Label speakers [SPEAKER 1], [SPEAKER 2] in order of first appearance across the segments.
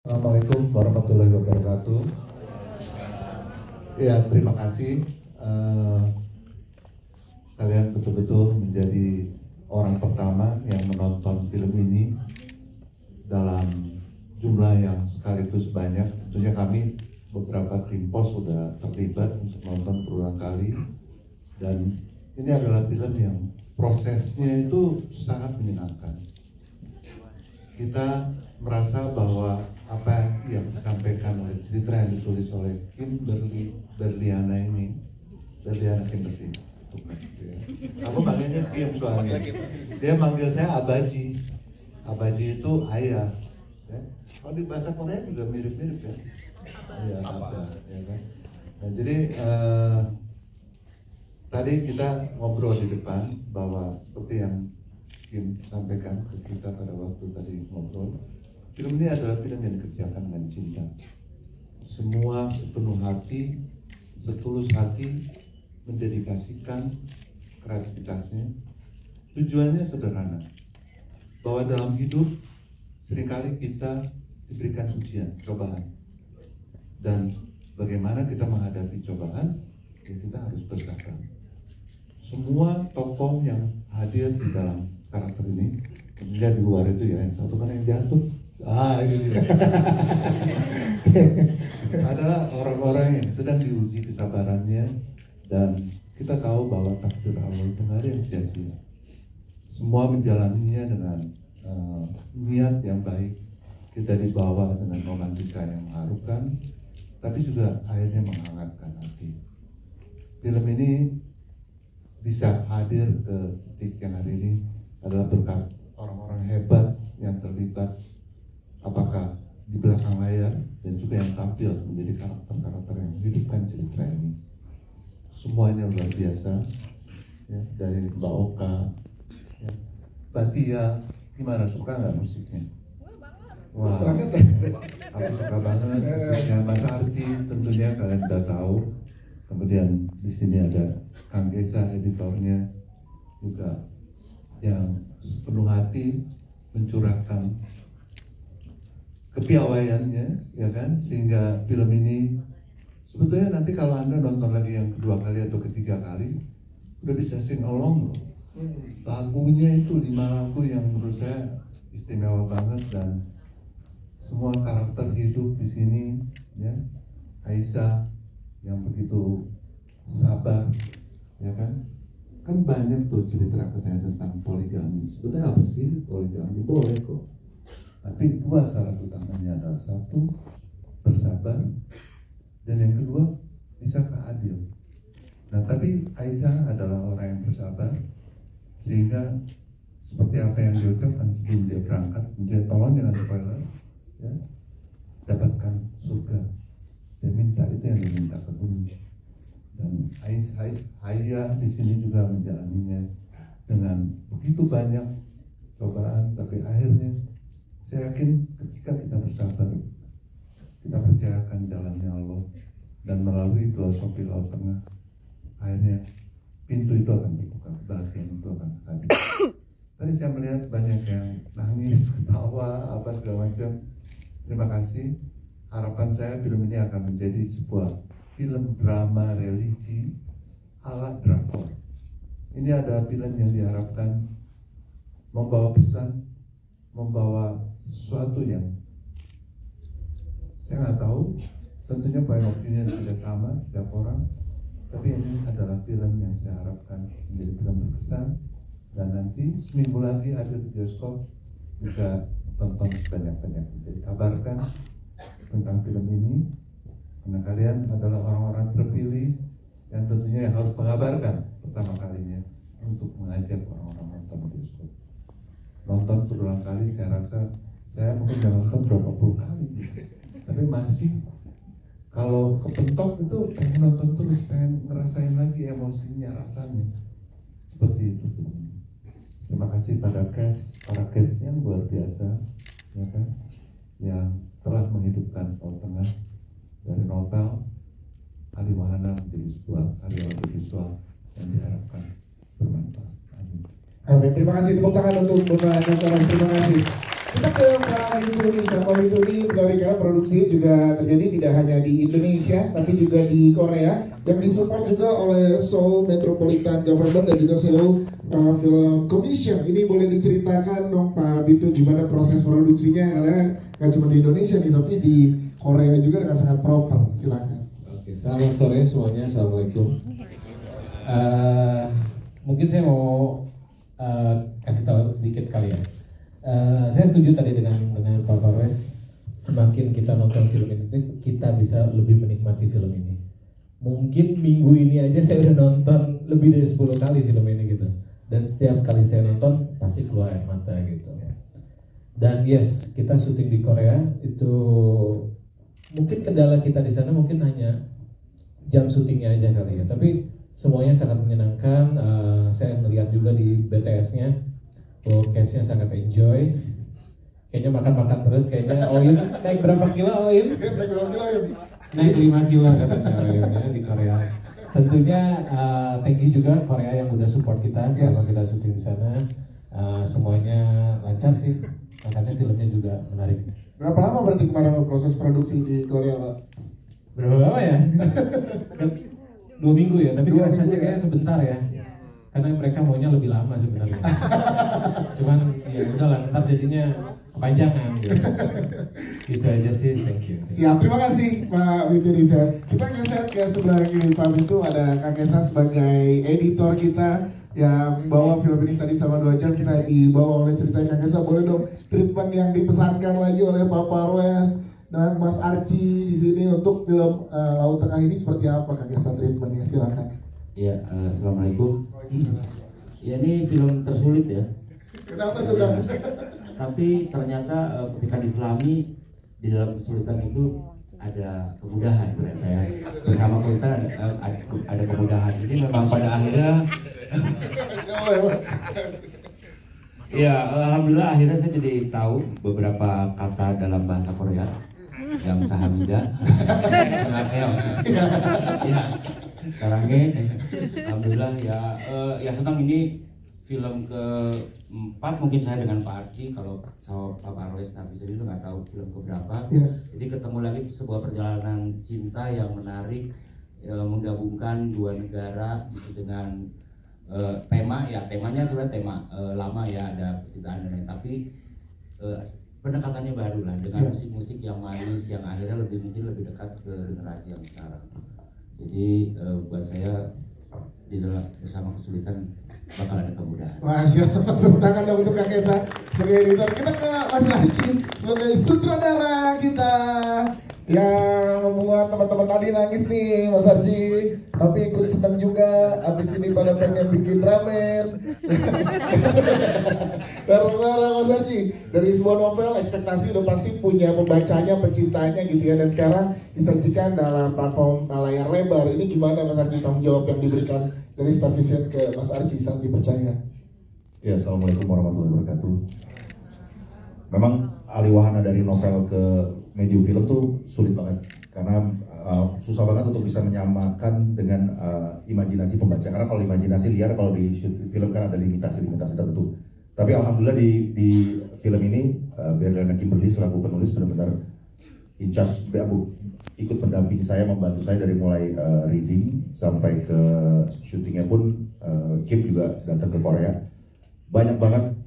[SPEAKER 1] Assalamualaikum warahmatullahi wabarakatuh. Ya, terima kasih. Kalian betul-betul menjadi orang pertama yang menonton film ini dalam jumlah yang sekaligus banyak. Tentunya kami beberapa tim pos sudah terlibat untuk nonton berulang kali, dan ini adalah film yang prosesnya itu sangat menyenangkan. Kita merasa bahwa apa yang disampaikan oleh cerita yang ditulis oleh Kimberly Berliana ini, Berliana Kimberly, aku panggilnya Kim soalnya dia manggil saya Abaji. Abaji itu ayah ya. Kalau di bahasa Korea juga mirip-mirip ya, ayah Abah ya kan. Nah, jadi tadi kita ngobrol di depan bahwa seperti yang Kim sampaikan ke kita pada waktu tadi ngobrol, film ini adalah film yang dikerjakan dengan cinta. Semua sepenuh hati, setulus hati, mendedikasikan kreativitasnya. Tujuannya sederhana, bahwa dalam hidup seringkali kita diberikan ujian, cobaan. Dan bagaimana kita menghadapi cobaan, ya kita harus bersabar. Semua tokoh yang hadir di dalam karakter ini, tentunya di luar itu ya, yang satu kan yang jatuh, ini dia. Adalah orang-orang yang sedang diuji kesabarannya, dan kita tahu bahwa takdir Allah itu nggak ada yang sia-sia. Semua menjalaninya dengan niat yang baik. Kita dibawa dengan romantika yang mengharukan, tapi juga akhirnya menghangatkan hati. Film ini bisa hadir ke titik yang hari ini adalah berkat orang-orang hebat yang terlibat, apakah di belakang layar dan juga yang tampil menjadi karakter-karakter yang menghidupkan cerita ini. Semuanya luar biasa ya, dari Mbak Oka ya. Mbak Tia, gimana, suka nggak musiknya? Wah, aku suka banget musiknya. Mas Arci tentunya kalian udah tahu. Kemudian di sini ada Kang Gesa, editornya juga, yang sepenuh hati mencurahkan kepiawaiannya, ya kan, sehingga film ini sebetulnya nanti kalau Anda nonton lagi yang kedua kali atau ketiga kali udah bisa sing along loh. Lagunya itu 5 lagu yang menurut saya istimewa banget, dan semua karakter hidup di sini ya. Aisyah yang begitu sabar, ya kan? Kan banyak tuh cerita katanya tentang poligami. Sebetulnya apa sih poligami? Boleh kok. Tapi 2 syarat utamanya adalah, 1, bersabar, dan yang kedua, bisakah adil. Nah, tapi Aisyah adalah orang yang bersabar, sehingga seperti apa yang diucapkan sebelum dia berangkat, dia tolong jangan spoiler, ya, dapatkan surga. Dia minta, itu yang diminta ke bumi. Dan Aisyah di sini juga menjalaninya dengan begitu banyak cobaan, tapi akhirnya saya yakin ketika kita bersabar, kita percayakan jalannya Allah, dan melalui filosofi Laut Tengah, akhirnya pintu itu akan terbuka, kebahagiaan itu akan hadir. Tadi saya melihat banyak yang nangis, ketawa, apa segala macam. Terima kasih. Harapan saya film ini akan menjadi sebuah film drama religi ala drakor. Ini adalah film yang diharapkan membawa pesan, membawa sesuatu yang saya nggak tahu, tentunya point of view-nya tidak sama setiap orang, tapi ini adalah film yang saya harapkan menjadi film berkesan, dan nanti seminggu lagi ada di bioskop, bisa tonton sebanyak-banyaknya. Jadi kabarkan tentang film ini, karena kalian adalah orang-orang terpilih yang tentunya yang harus mengabarkan pertama kalinya untuk mengajak orang-orang nonton bioskop. Nonton berulang kali, saya rasa saya mungkin udah nonton berapa puluh kali gitu. Tapi masih kalau kepentok itu pengen nonton terus, pengen ngerasain lagi emosinya, rasanya seperti itu. Terima kasih pada para cast yang luar biasa, ya kan, yang telah menghidupkan Laut Tengah dari novel Ali Wahana menjadi sebuah karya audiovisual yang diharapkan bermanfaat. Amin.
[SPEAKER 2] Amin. Terima kasih, tepuk tangan untuk Bapak Anton. Terima kasih. Kita ke Pak Indonesia. Pak ini dari karena produksi juga terjadi tidak hanya di Indonesia tapi juga di Korea yang disupport juga oleh Seoul Metropolitan Government dan juga Seoul Film Commission. Ini boleh diceritakan dong Pak Bitu gimana proses produksinya karena nggak cuma di Indonesia nih tapi di Korea juga dengan sangat proper. Silakan.
[SPEAKER 3] Oke, selamat sore semuanya. Assalamualaikum. Mungkin saya mau kasih tahu sedikit kali ya. Saya setuju tadi dengan Pak Parwes. Semakin kita nonton film ini, kita bisa lebih menikmati film ini. Mungkin minggu ini aja saya udah nonton lebih dari 10 kali film ini gitu. Dan setiap kali saya nonton pasti keluar air mata gitu. Dan yes, kita syuting di Korea itu mungkin kendala kita di sana mungkin hanya jam syutingnya aja kali ya. Tapi semuanya sangat menyenangkan. Saya melihat juga di BTS-nya, cast-nya sangat enjoy. Kayaknya makan-makan terus. Kayaknya Oim naik berapa kilo Oim? Naik 5 kilo katanya Oimnya di Korea. Tentunya thank you juga Korea yang udah support kita selama kita syuting di sana. Semuanya lancar sih. Makanya filmnya juga menarik.
[SPEAKER 2] Berapa lama berarti kemarin proses produksi di Korea Pak?
[SPEAKER 3] Berapa lama ya? 2 minggu ya, tapi rasanya kayak sebentar ya. Karena mereka maunya lebih lama sebenarnya. Cuman ya udahlah, ntar jadinya kepanjangan gitu. Itu aja sih, thank you.
[SPEAKER 2] Siap, terima kasih Pak Witu Rizal. Kita geser ke sebelah kiri Pak Witu, ada Kak Kesa sebagai editor kita yang bawa film ini tadi sama 2 jam. Kita dibawa oleh ceritanya Kak Kesa. Boleh dong treatment yang dipesankan lagi oleh Pak Parwes dan Mas Archie di sini untuk film Laut Tengah ini seperti apa Kak Kesa treatmentnya, silakan.
[SPEAKER 4] Ya, assalamualaikum. Ya ini film tersulit ya.
[SPEAKER 2] Kenapa tuh Kak?
[SPEAKER 4] Tapi ternyata ketika diselami di dalam kesulitan itu ada kemudahan ternyata ya. Bersama kita ada kemudahan. Jadi memang pada akhirnya, ya alhamdulillah akhirnya saya jadi tahu beberapa kata dalam bahasa Korea yang sahamida. Annyeonghaseyo. Ya. Karangge, alhamdulillah ya senang ini film keempat mungkin saya dengan Pak Archie. Kalau sama Pak Parwes tapi sendiri nggak tahu film keberapa.
[SPEAKER 2] Yes.
[SPEAKER 4] Jadi ketemu lagi sebuah perjalanan cinta yang menarik, menggabungkan 2 negara gitu dengan temanya sebenarnya tema lama ya, ada percintaan dan lain, tapi pendekatannya baru lah dengan musik-musik yang manis yang akhirnya mungkin lebih dekat ke generasi yang sekarang. Jadi buat saya di dalam bersama kesulitan bakal ada kemudahan.
[SPEAKER 2] Masya Allah, tepuk tangan dong untuk Kak Kesa sebagai editor. Kita ke Mas Archie sebagai sutradara kita yang membuat teman-teman tadi nangis nih Mas Archie, tapi ikut senang juga. Abis ini pada pengen bikin ramen. Bareng-bareng Mas Archie, dari sebuah novel ekspektasi udah pasti punya pembacanya, pencintanya gitu ya, dan sekarang disajikan dalam platform layar lebar. Ini gimana Mas Archie tanggung jawab yang diberikan dari Star Vision ke Mas Archie saat dipercaya?
[SPEAKER 5] Ya, assalamualaikum warahmatullahi wabarakatuh. Memang alih wahana dari novel ke medium film tuh sulit banget karena susah banget untuk bisa menyamakan dengan imajinasi pembaca. Karena kalau imajinasi liar, kalau di film kan ada limitasi tertentu. Tapi alhamdulillah di film ini Berliana Kimberly selaku penulis benar-benar in charge, ikut mendampingi saya, membantu saya dari mulai reading sampai ke syutingnya pun. Kim juga datang ke Korea. Banyak banget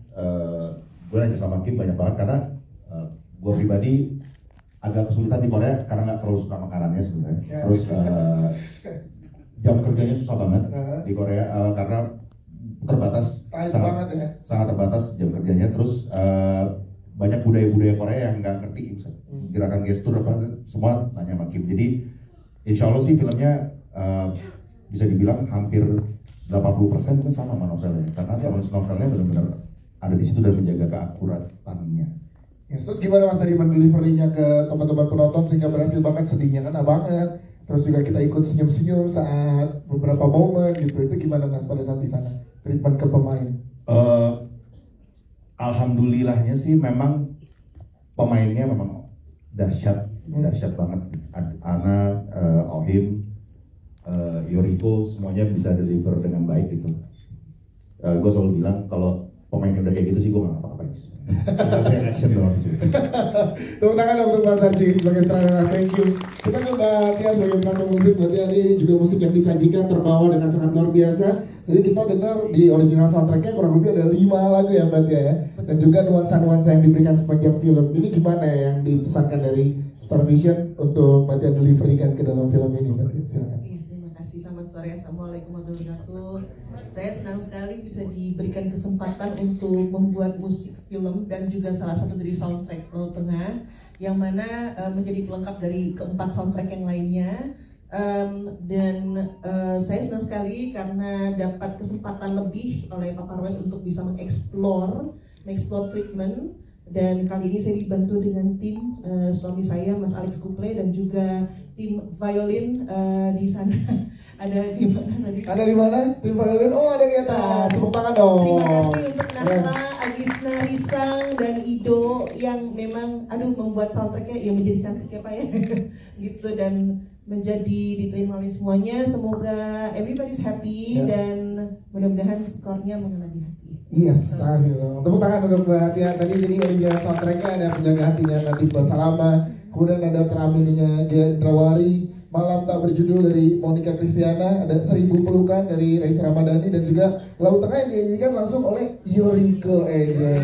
[SPEAKER 5] gue nanya sama Kim, banyak banget karena gue pribadi agak kesulitan di Korea karena nggak terlalu suka makanannya sebenarnya. Terus jam kerjanya susah banget di Korea karena terbatas, sangat terbatas jam kerjanya. Terus banyak budaya-budaya Korea yang nggak ngerti, gerakan gestur apa semua nanya sama Kim. Jadi insya Allah sih filmnya bisa dibilang hampir 80% mungkin sama novelnya, karena penulis novelnya benar-benar ada di situ dan menjaga keakuratannya.
[SPEAKER 2] Yes, terus gimana Mas tadi mendeliverynya ke teman-teman penonton sehingga berhasil banget, sedihnya kan banget. Terus juga kita ikut senyum-senyum saat beberapa momen gitu. Itu gimana Mas pada saat di sana? Treatment ke pemain?
[SPEAKER 5] Alhamdulillahnya sih memang pemainnya memang dahsyat banget. Ana, Ohim, Yoriko semuanya bisa deliver dengan baik gitu. Gue selalu bilang kalau pemainnya udah kayak gitu sih gue nggak ngapa-ngapain sih. Tinggal action doang sih.
[SPEAKER 2] Tepuk tangan dong untuk Mas Arji sebagai sutradara, thank you. Kita ke Mbak Tia sebagai penonton musik. Berarti ini juga musik yang disajikan terbawa dengan sangat luar biasa. Jadi kita dengar di original soundtracknya kurang lebih ada 5 lagu ya Mbak Tia ya. Dan juga nuansa-nuansa yang diberikan sepanjang film. Ini gimana ya yang dipesankan dari Star Vision untuk Mbak Tia deliverykan ke dalam film ini Mbak Tia? Silakan.
[SPEAKER 6] Terima kasih, selamat sore, assalamualaikum warahmatullahi wabarakatuh. Saya senang sekali bisa diberikan kesempatan untuk membuat musik film dan juga salah satu dari soundtrack Laut Tengah, yang mana menjadi pelengkap dari keempat soundtrack yang lainnya. Saya senang sekali karena dapat kesempatan lebih oleh Pak Parwes untuk bisa mengeksplor treatment. Dan kali ini saya dibantu dengan tim suami saya Mas Alex Kuple dan juga tim violin di sana. Ada di mana tadi?
[SPEAKER 2] Ada di mana tim violin? Oh, ada di atas. Tepuk tangan dong.
[SPEAKER 6] Terima kasih untuk Nahla, Agisna, Risang dan Ido yang memang membuat soundtracknya yang menjadi cantik ya Pak ya. Gitu, dan menjadi diterima oleh semuanya. Semoga everybody's happy dan mudah-mudahan skornya mengena di hati.
[SPEAKER 2] Yes, makasih dong. Tepuk tangan untuk Mbak Tia. Tadi jadi original soundtracknya ada Penjaga Hatinya Nadif Basalama, kemudian ada Teramininya Dia Indrawari, Malam Tak Berjudul dari Monica Kristiana, ada 1000 Pelukan dari Raisa Ramadhani, dan juga Laut Tengah yang dinyanyikan langsung oleh Yoriko Eze.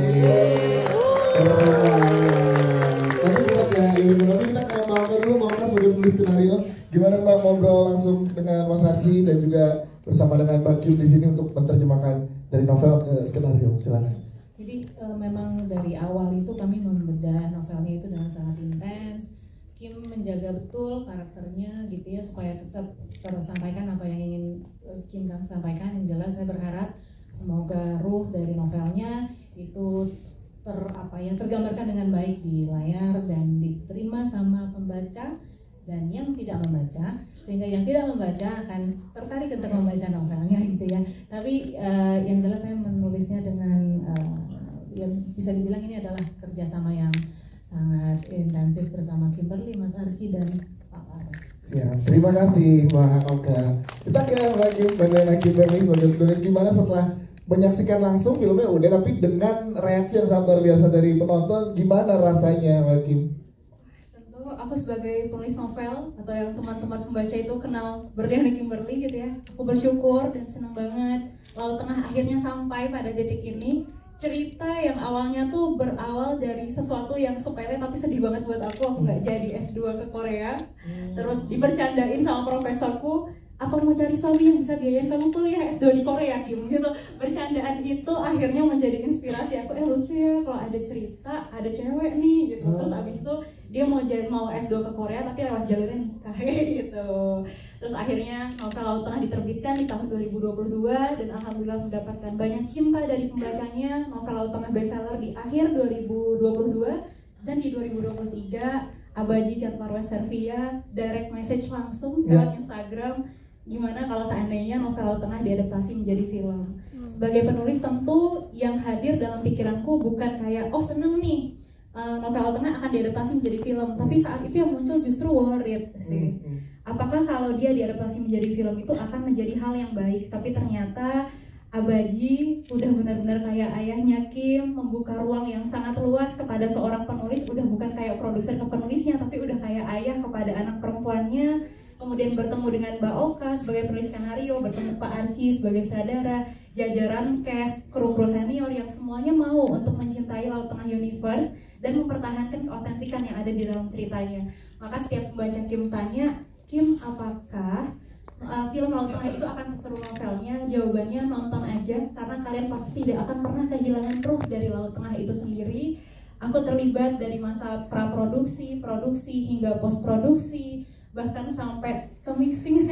[SPEAKER 2] Nanti kita kayak Mama dulu, Mama sebagai penulis skenario. Gimana Mbak ngobrol langsung dengan Mas Arji dan juga bersama dengan Mbak Kim di sini untuk menerjemahkan dari novel ke skenario? Silakan.
[SPEAKER 7] Jadi memang dari awal itu kami membedah novelnya itu dengan sangat intens. Kim menjaga betul karakternya gitu ya supaya tetap tersampaikan apa yang ingin Kim sampaikan. Yang jelas saya berharap semoga ruh dari novelnya itu tergambarkan dengan baik di layar dan diterima sama pembaca dan yang tidak membaca, sehingga yang tidak membaca akan tertarik untuk membaca novelnya gitu ya. Tapi yang jelas saya menulisnya dengan ya bisa dibilang ini adalah kerjasama yang sangat intensif bersama Kimberly, Mas Arji dan Pak Parwes.
[SPEAKER 2] Siap, terima kasih Mbak Oka. Kita ke Mbak Kim dan Kimberly sebagai penulis. Gimana setelah menyaksikan langsung filmnya udah, tapi dengan reaksi yang sangat luar biasa dari penonton, gimana rasanya Mbak Kim?
[SPEAKER 8] Aku sebagai penulis novel atau yang teman-teman pembaca itu kenal Berliana Kimberly gitu ya, aku bersyukur dan senang banget Laut Tengah akhirnya sampai pada detik ini. Cerita yang awalnya tuh berawal dari sesuatu yang sepele tapi sedih banget buat aku nggak jadi S2 ke Korea, terus dibercandain sama profesorku, apa mau cari suami yang bisa biayain kamu kuliah S2 di Korea Kim gitu. Bercandaan itu akhirnya menjadi inspirasi aku, lucu ya kalau ada cerita ada cewek nih gitu. Terus abis itu dia mau S2 ke Korea tapi lewat jalurnya nikah gitu. Terus akhirnya novel Laut Tengah diterbitkan di tahun 2022 dan alhamdulillah mendapatkan banyak cinta dari pembacanya. Novel Laut Tengah bestseller di akhir 2022 dan di 2023 Abaji Chat Parwes Servia direct message langsung lewat Instagram, gimana kalau seandainya novel Laut Tengah diadaptasi menjadi film. Sebagai penulis tentu yang hadir dalam pikiranku bukan kayak seneng nih novel Laut Tengah akan diadaptasi menjadi film, tapi saat itu yang muncul justru worried sih. Apakah kalau dia diadaptasi menjadi film itu akan menjadi hal yang baik? Tapi ternyata Abaji udah benar-benar kayak ayahnya Kim, membuka ruang yang sangat luas kepada seorang penulis, udah bukan kayak produser ke penulisnya, tapi udah kayak ayah kepada anak perempuannya. Kemudian bertemu dengan Mbak Oka sebagai penulis skenario, bertemu Pak Archie sebagai sutradara, jajaran cast, kru-kru senior yang semuanya mau untuk mencintai Laut Tengah Universe dan mempertahankan keautentikan yang ada di dalam ceritanya. Maka setiap pembaca Kim tanya, Kim apakah film Laut Tengah itu akan seseru novelnya? Jawabannya nonton aja, karena kalian pasti tidak akan pernah kehilangan ruh dari Laut Tengah itu sendiri. Aku terlibat dari masa praproduksi, produksi hingga postproduksi, bahkan sampai ke mixing.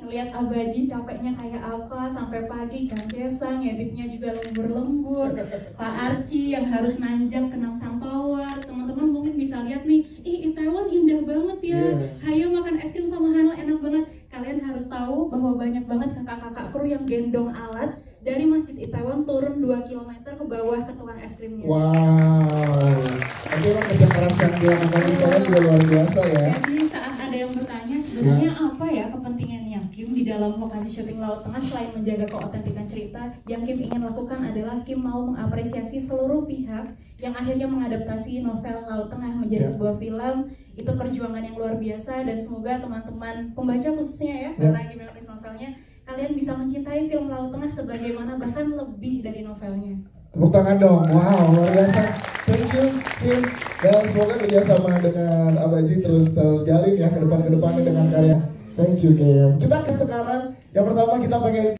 [SPEAKER 8] Ngelihat Abaji capeknya kayak apa, sampai pagi kan Cesa ngeditnya juga lembur-lembur. Pak Archie yang harus nanjak ke Namsan Tower. Teman-teman mungkin bisa lihat nih, Itaewon indah banget ya. Hayo makan es krim sama Hana enak banget. Kalian harus tahu bahwa banyak banget kakak-kakak kru yang gendong alat dari Masjid Itaewon turun 2 km ke bawah ke tukang es krimnya.
[SPEAKER 2] Wow, tapi emang kerja keras yang dilakukan di sana juga luar biasa ya.
[SPEAKER 8] Jadi saat ada yang bertanya sebenarnya apa ya kepentingannya Kim Kim di dalam lokasi syuting Laut Tengah, selain menjaga keautentikan cerita, yang Kim ingin lakukan adalah Kim mau mengapresiasi seluruh pihak yang akhirnya mengadaptasi novel Laut Tengah menjadi sebuah film. Itu perjuangan yang luar biasa, dan semoga teman-teman pembaca khususnya ya, karena Kim yang nulis novelnya, kalian bisa mencintai film Laut Tengah sebagaimana bahkan lebih dari novelnya.
[SPEAKER 2] Tepuk tangan dong, wow luar biasa. Thank you Kim, dan semoga kerjasama dengan Abaji terus terjalin ya ke depan-kedepannya dengan karya. Thank you Kim. Kita ke sekarang, yang pertama kita pengen